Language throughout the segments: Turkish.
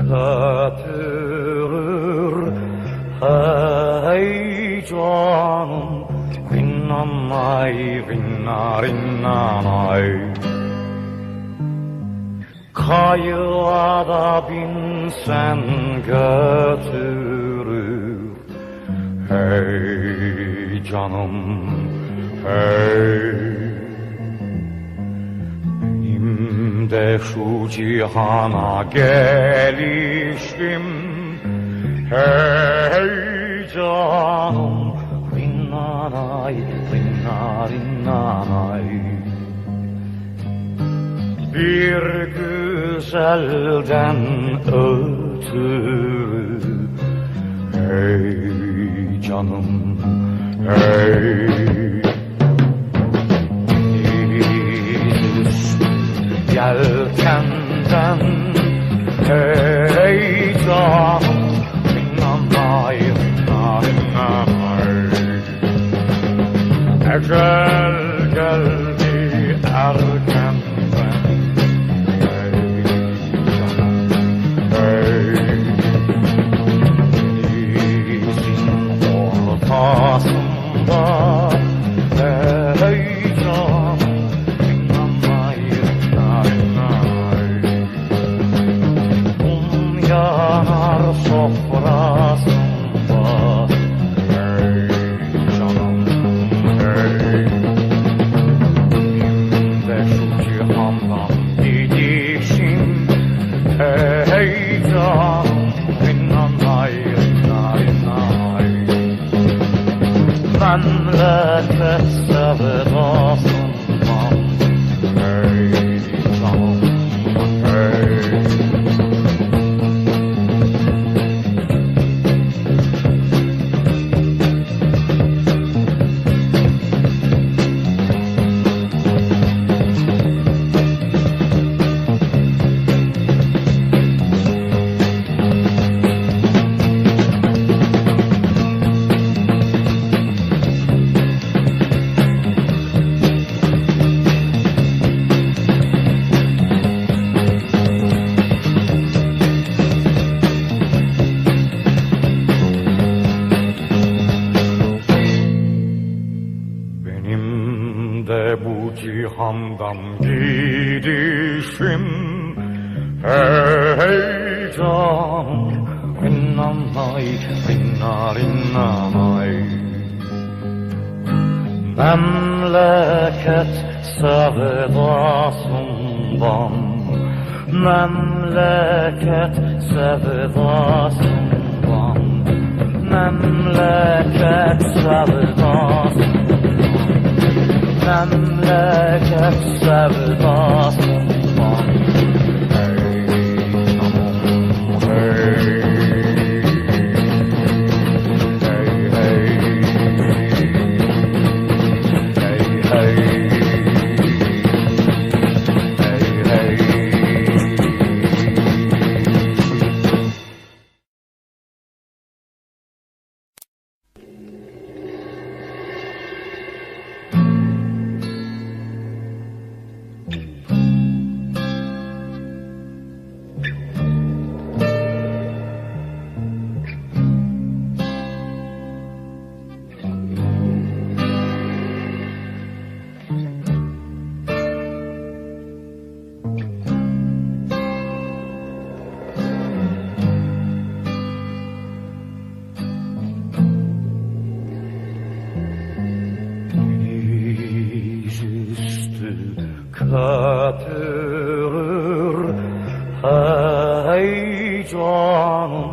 götürür. Hey canım, rinnanay, rinnarinnanay. Kayığa da binsen götürür. Hey canım, hey. Benim de şu cihana gelişim. Hey canım, rinnanay, rinnarinnanay. Bir güzelden ötürü. Hey canım, hey. Yelkenden, hey canım, rinnanay, rinnanay. Ecel geldi erkenden. Aslında hey canım, rinnanay, rinnanay. Yanar sofrasında. Hey canım, hey. Şimdi şu cihandan gidişim. Hey canım, rinnanay, rinnanay. Memleket sevdasından. Hey canım, hey. Bu cihandan gidişim. Hey canım, rinnanay, rinnarinnanay. Memleket sevdasından, memleket sevdasından, memleket sevdasından. Memleket sevdasından. Hey canım, hey. Hey hey. Hey hey. Hey hey. Götürür. Hey canım,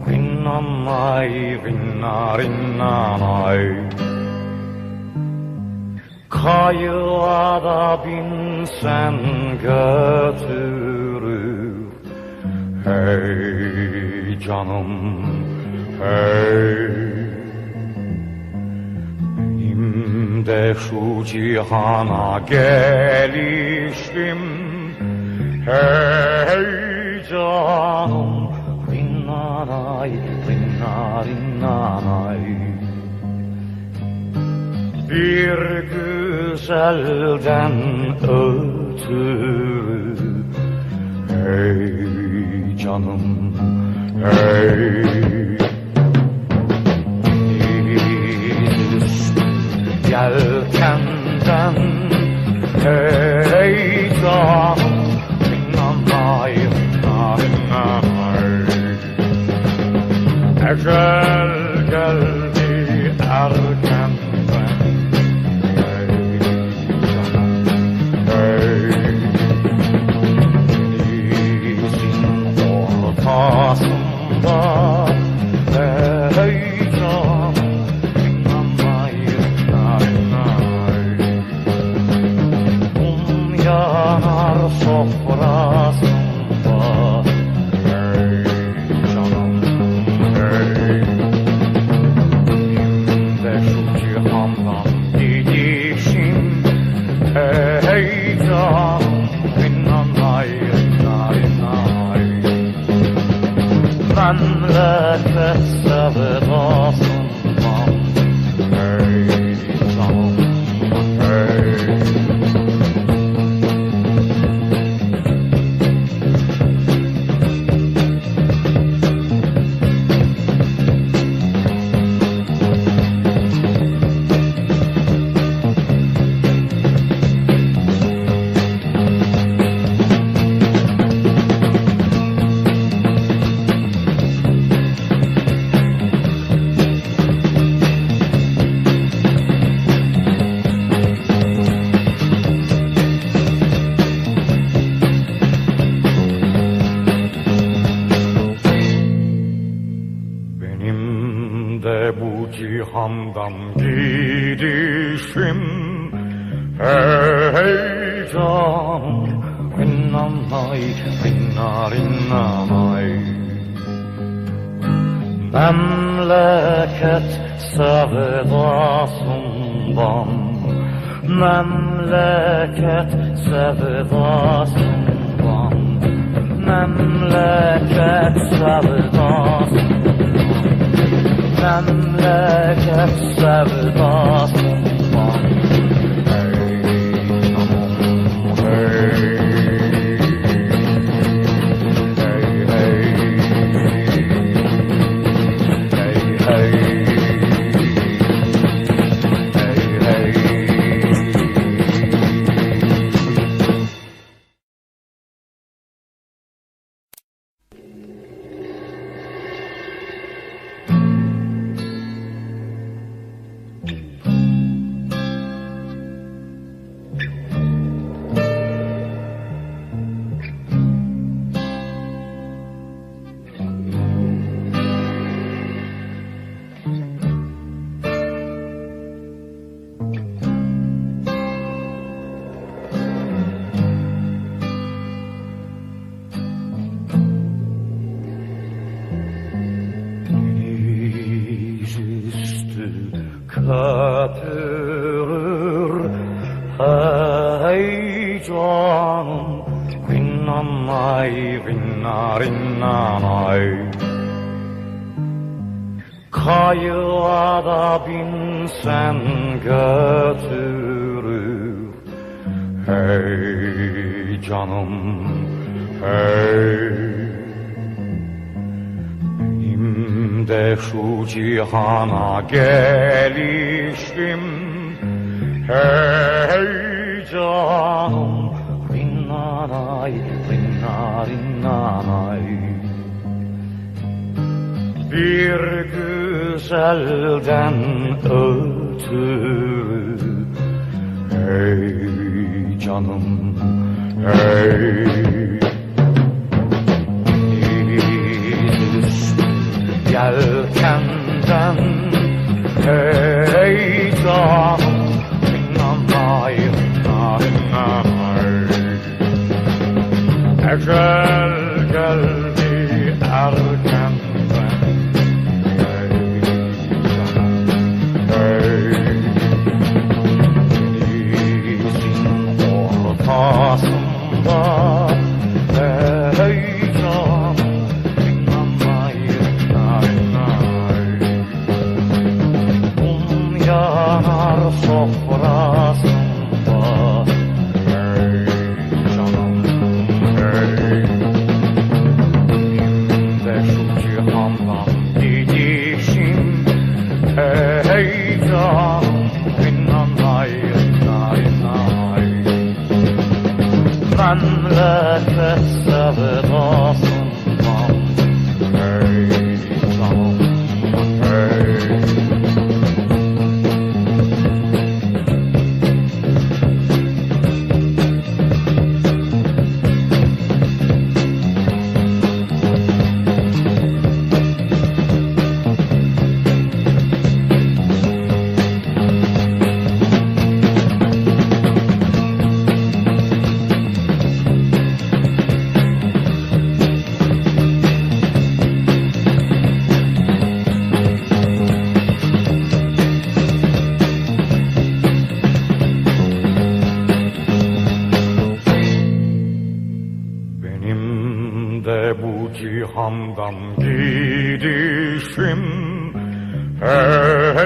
rinnanay, rinnarinnanay. Kayığa da binsen götürür. Hey canım, hey. Benim de şu cihana gelişim. Hey canım, rinnanay, rinnarinnanay. Bir güzelden ötürü. Hey canım hey. Yelkenden hey canım inanay inanay ecel geldi erkenden hey canım hey denizin ortasında hey canım inanay yanar sofrasında hey canım hey. Şimdi şu cihandan gidişim hey canım inanay inanay memleket sevdasından hey canım hey. Bu cihandan gidişim hey canım inanay inanay memleket sevdasından memleket sevdasından memleket sevdasından memleket sevdasından hey canım hey hey hey hey hey hey hey. Köpürür hey canım inanay inanay kayığa da binsen götürür hey canım hey. De şu cihana gelişim hey canım rinanay rinanay bir güzelden ötürü hey canım hey. Yelkenden hey canım inanay inanay ecel geldi erkenden hey canım hey denizin ortasında hey canım inanay yanar sofrasında hey canım hey. memleket sevdasından. Hey canım, hey. De bu cihandan gidişim